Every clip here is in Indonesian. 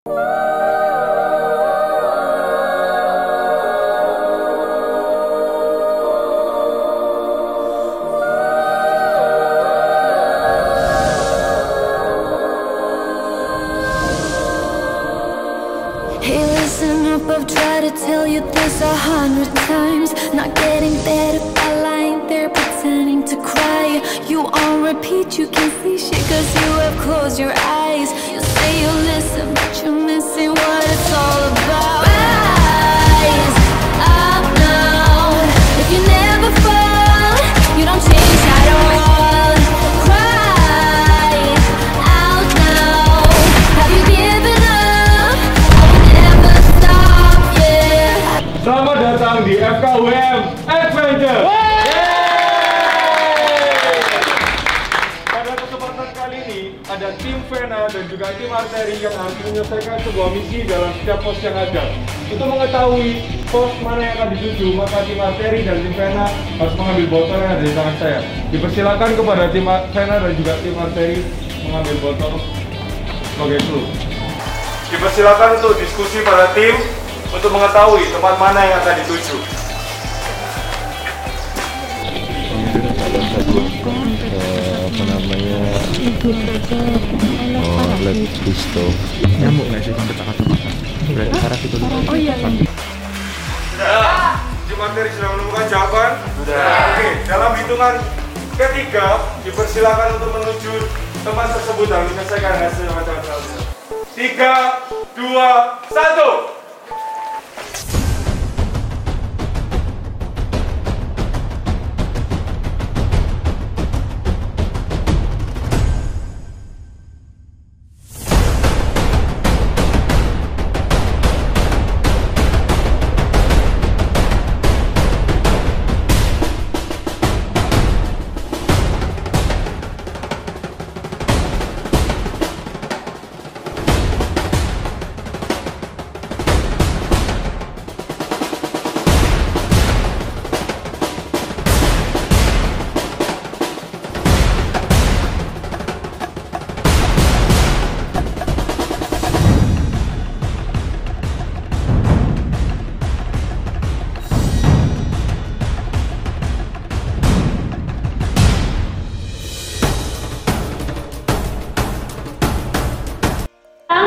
Hey, listen up, I've tried to tell you this 100 times. Not getting better by lying there pretending to cry. You on repeat, you can see shit cause you have closed your eyes. You say you listen, but you're missing what it's all about. Rise up now. If you never fall, you don't change at all. Cry out now. Have you given up? Selamat datang di FKUM Adventure. Pada kesempatan kali ini ada tim Vena dan juga tim Arteri yang harus menyelesaikan sebuah misi dalam setiap pos yang ada. Untuk mengetahui pos mana yang akan dituju, maka tim Arteri dan tim Vena harus mengambil botol yang ada di tangan saya. Dipersilakan kepada tim Vena dan juga tim Arteri mengambil botol sebagai clue. Dipersilakan untuk diskusi pada tim untuk mengetahui tempat mana yang akan dituju. Apa namanya? Lab pistol. Nyamuk nggak sih sampai kata-kata? Berarti arah itu dulu. Oh iya. Sudah. Tim Arteri sudah menemukan jawaban? Sudah. Oke, dalam hitungan ketiga dipersilakan untuk menuju tempat tersebut dan menyelesaikan hasil macam-macam. 3, 2, 1.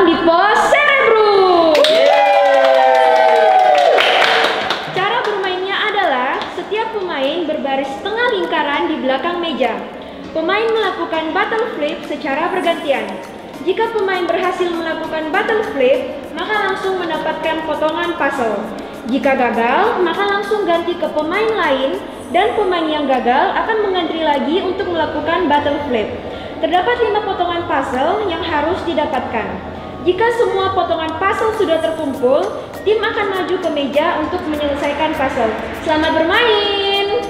Di pos Cerebro. Cara bermainnya adalah setiap pemain berbaris setengah lingkaran di belakang meja. Pemain melakukan battle flip secara bergantian. Jika pemain berhasil melakukan battle flip, maka langsung mendapatkan potongan puzzle. Jika gagal, maka langsung ganti ke pemain lain dan pemain yang gagal akan mengantri lagi untuk melakukan battle flip. Terdapat 5 potongan puzzle yang harus didapatkan. Jika semua potongan puzzle sudah terkumpul, tim akan maju ke meja untuk menyelesaikan puzzle. Selamat bermain!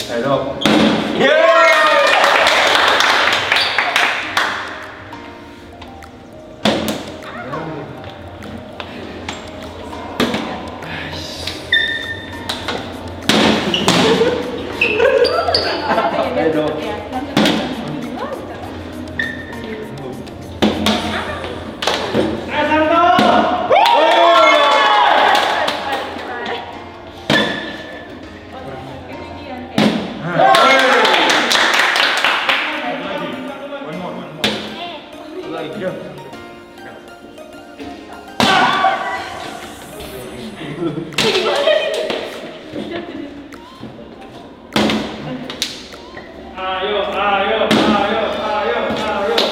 Ayo.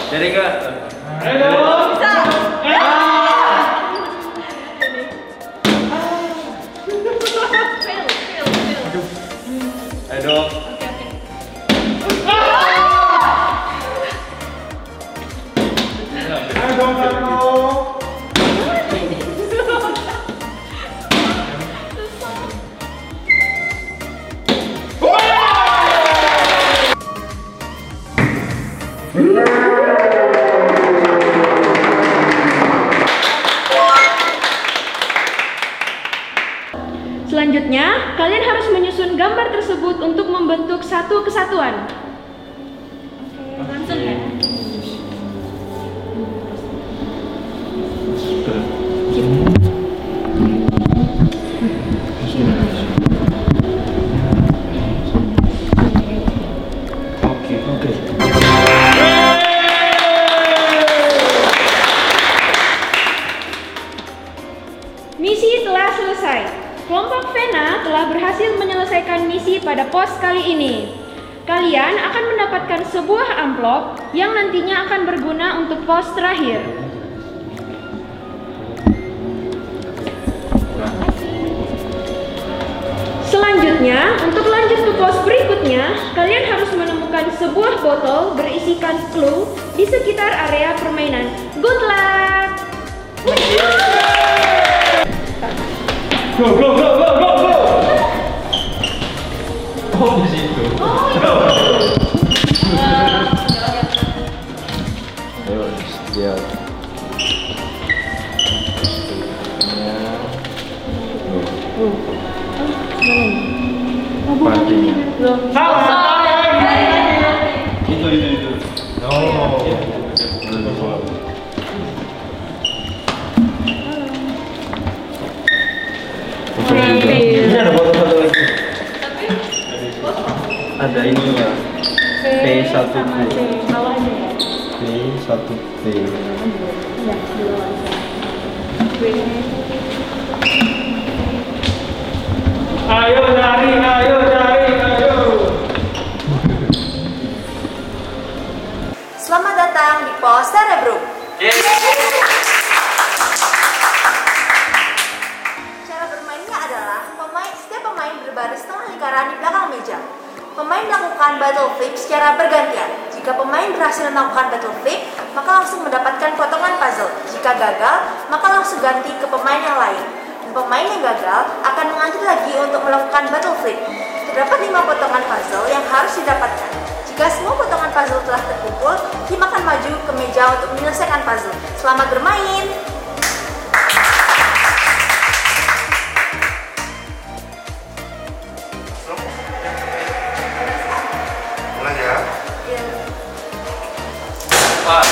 Jadi ke. Ayo. Bisa. Ayo. Ayo dong, Selanjutnya, kalian harus menyusun gambar tersebut untuk membentuk satu kesatuan. Langsung ya. Misi telah selesai. Kelompok Vena telah berhasil menyelesaikan misi pada pos kali ini. Kalian akan mendapatkan sebuah amplop yang nantinya akan berguna untuk pos terakhir. Selanjutnya, untuk lanjut ke pos berikutnya, kalian harus menemukan sebuah botol berisikan clue di sekitar area permainan. Good luck! Go, go, go, go, go, go! Oh, di situ. Ayo, siap. Partinya. Itu. Oh. Ini ada foto-foto lagi. Ada ininya. P1P. P1P. Ayo cari, ayo. Selamat datang di pos Cerebrum. Cara bermainnya adalah setiap pemain berbaris setengah lingkaran di belakang meja. Pemain melakukan battle flip secara bergantian. Jika pemain berhasil melakukan battle flip, maka langsung mendapatkan potongan puzzle. Jika gagal, maka langsung ganti ke pemain yang lain. Dan pemain yang gagal akan mengantri lagi untuk melakukan battle flip. Terdapat 5 potongan puzzle yang harus didapatkan. Jika semua potongan puzzle telah terkumpul, tim akan maju ke meja untuk menyelesaikan puzzle. Selamat bermain! Mulai ya. Nggak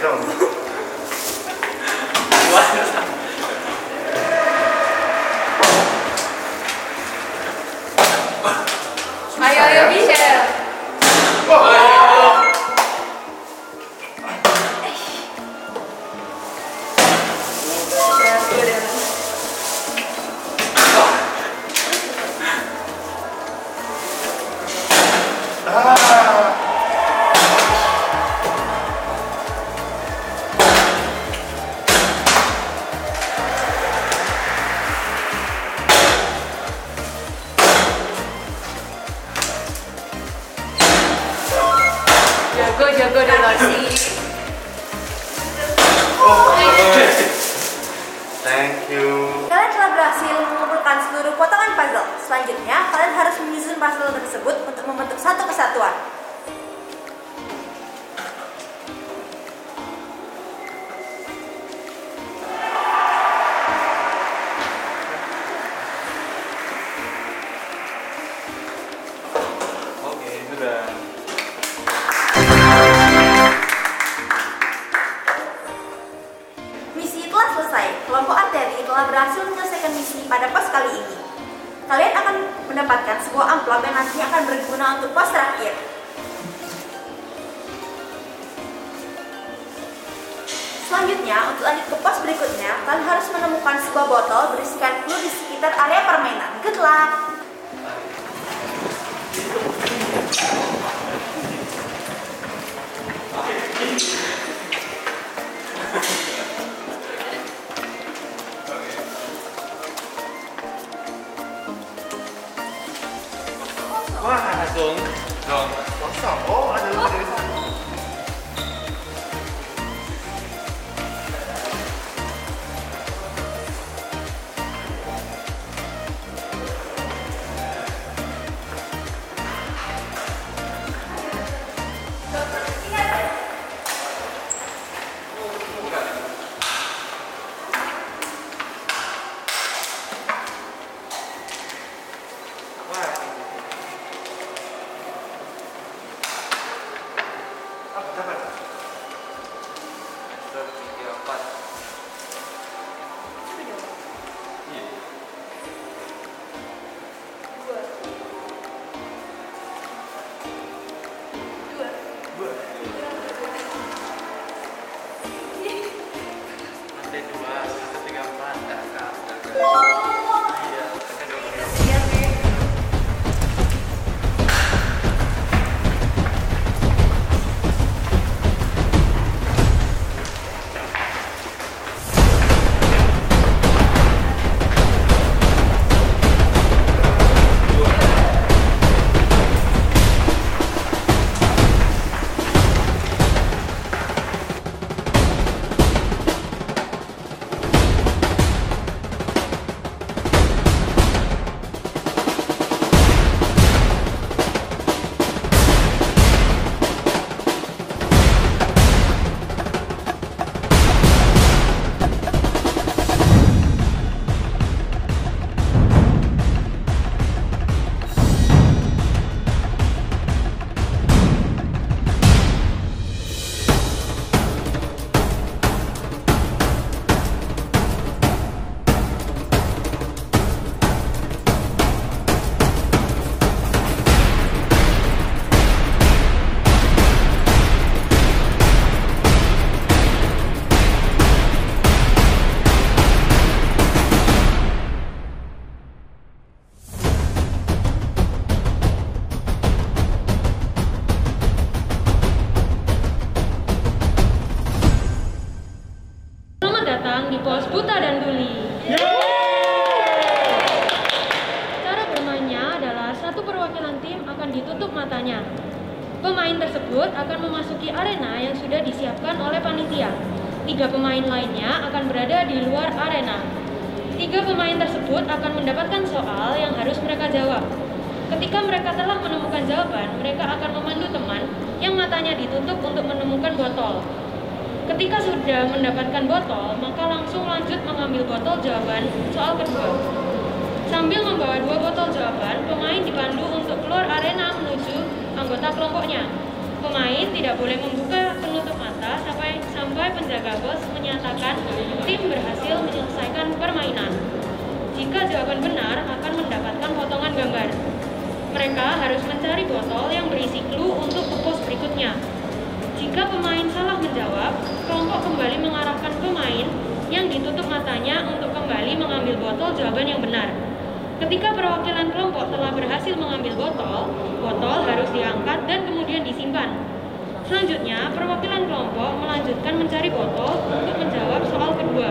dong. Ayo Michelle. Jago dan sih. Thank you. Kalian telah berhasil mengumpulkan seluruh potongan puzzle. Selanjutnya, kalian harus menyusun puzzle tersebut untuk membentuk satu kesatuan. Oke, sudah. Misi telah selesai. Kelompok arteri telah berhasil menyelesaikan misi pada pos kali ini. Kalian akan mendapatkan sebuah amplop yang nantinya akan berguna untuk pos terakhir. Selanjutnya, untuk lanjut ke pos berikutnya, kalian harus menemukan sebuah botol berisikan clue di sekitar area permainan. Good luck! pos buta dan tuli. Cara bermainnya adalah satu perwakilan tim akan ditutup matanya. Pemain tersebut akan memasuki arena yang sudah disiapkan oleh panitia. 3 pemain lainnya akan berada di luar arena. 3 pemain tersebut akan mendapatkan soal yang harus mereka jawab. Ketika mereka telah menemukan jawaban, mereka akan memandu teman yang matanya ditutup untuk menemukan botol. Ketika sudah mendapatkan botol, maka langsung lanjut mengambil botol jawaban soal kedua. Sambil membawa 2 botol jawaban, pemain dipandu untuk keluar arena menuju anggota kelompoknya. Pemain tidak boleh membuka penutup mata sampai penjaga pos menyatakan tim berhasil menyelesaikan permainan. Jika jawaban benar, akan mendapatkan potongan gambar. Mereka harus mencari botol yang berisi clue untuk ke pos berikutnya. Jika pemain salah menjawab, kelompok kembali mengarahkan pemain yang ditutup matanya untuk kembali mengambil botol jawaban yang benar. Ketika perwakilan kelompok telah berhasil mengambil botol harus diangkat dan kemudian disimpan. Selanjutnya, perwakilan kelompok melanjutkan mencari botol untuk menjawab soal kedua.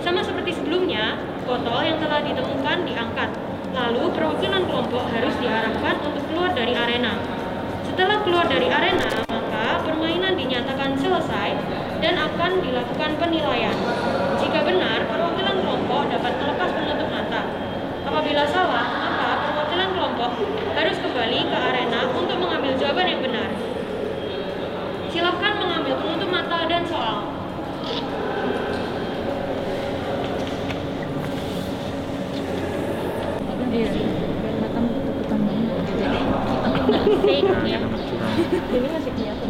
Sama seperti sebelumnya, botol yang telah ditemukan diangkat. Lalu, perwakilan kelompok harus diarahkan untuk keluar dari arena. Setelah keluar dari arena, maka permainan dinyatakan selesai dan akan dilakukan penilaian. Jika benar, perwakilan kelompok dapat melepas penutup mata. Apabila salah, maka perwakilan kelompok harus kembali ke arena untuk mengambil jawaban yang benar. Silakan mengambil penutup mata dan soal. Iya, biar mata tutup-tutupan banget. Jadi kita ya. Jadi masih kelihatan.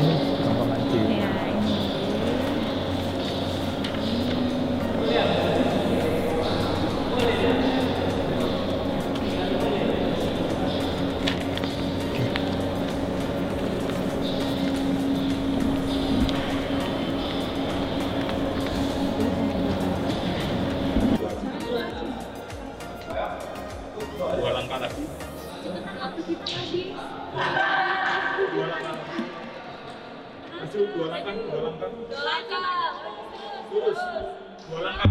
Ini gampang mancing. Iya, ini. Dua langkah lagi. Maju, 2 langkah. Lurus. 2 langkah.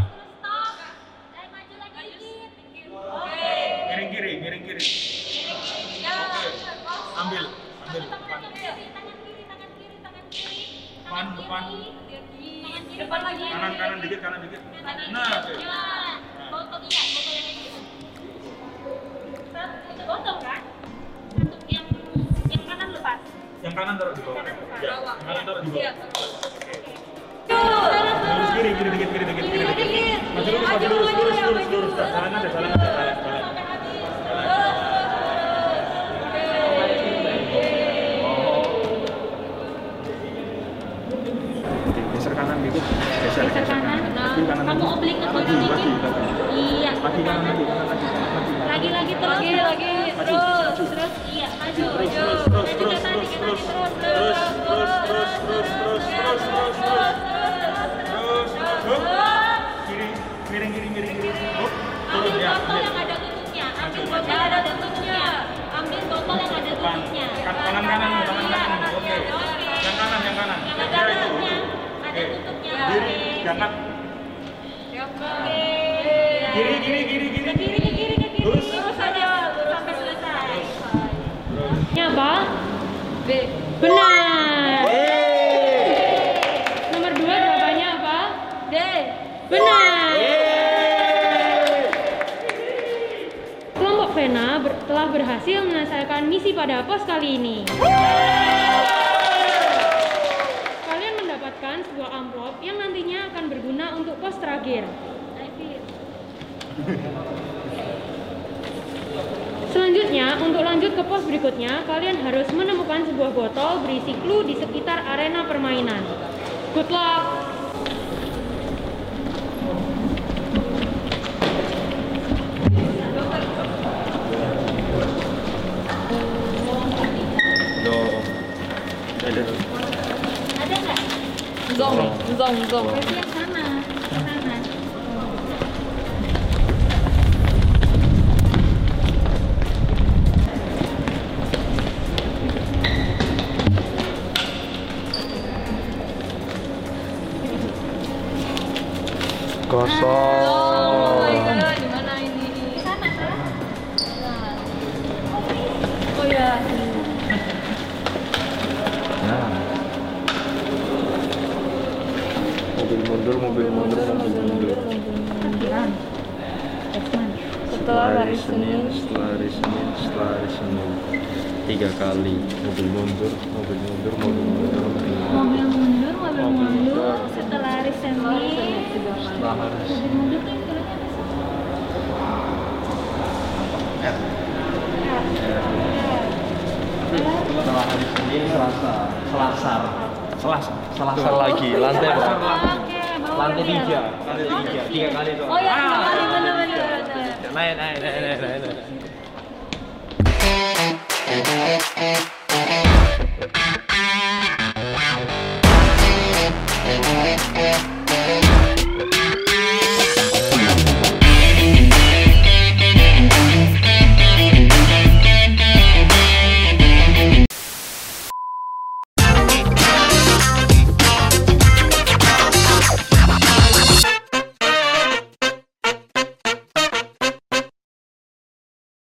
Miring kiri. Oke. Ambil. Depan. Depan lagi. Kanan dikit. Nah, oke. Botol yang kayak gitu. Botol kan? Untuk yang kanan lepas. Yang kanan taruh di bawah. Ya, yang kanan taruh di bawah. Oke. Lurus kiri dikit. Maju lurus. Jalan aja. Geser kanan dikit. Geser kanan. Kamu oblik atau dikit? Iya. Lagi kanan lagi. Lagi terus. Iya, maju. Kiri. Miring. Ambil botol yang ada tutupnya. Kanan. Oke. Yang kanan. Yang kanan. Ada tutupnya. Kiri, jangan. Kiri. Lurus Aja sampai selesai. Ini apa? B. Benar. Nomor 2 jawabannya apa? D. Benar. Kelompok Vena telah berhasil menyelesaikan misi pada pos kali ini. Kalian mendapatkan sebuah amplop yang nantinya akan berguna untuk pos terakhir. Selanjutnya, untuk lanjut ke pos berikutnya, kalian harus menemukan sebuah botol berisi clue di sekitar arena permainan. Good luck! Ada nggak? Zong. Berarti yang sana. Kosong. Oh my god, di mana ini? Di sana kan? Oh ya. Nah. Mobil mundur, mobil mundur, mobil mundur. Parkiran. Setelah hari Senin, setelah hari Senin, setelah hari Senin. 3 kali mobil mundur, mobil mundur, mobil mundur, mobil mundur. Mobil mundur, mobil mundur. Setelah hari Senin. Setelah hari Mobil mundur tuh istilahnya apa sih? Setelah hari Senin, Selasa lagi, lantai berapa? Oke, bawa Lantai dia. 3, 3 kali doang. Oh ya, 3 kali bener-bener. Naik.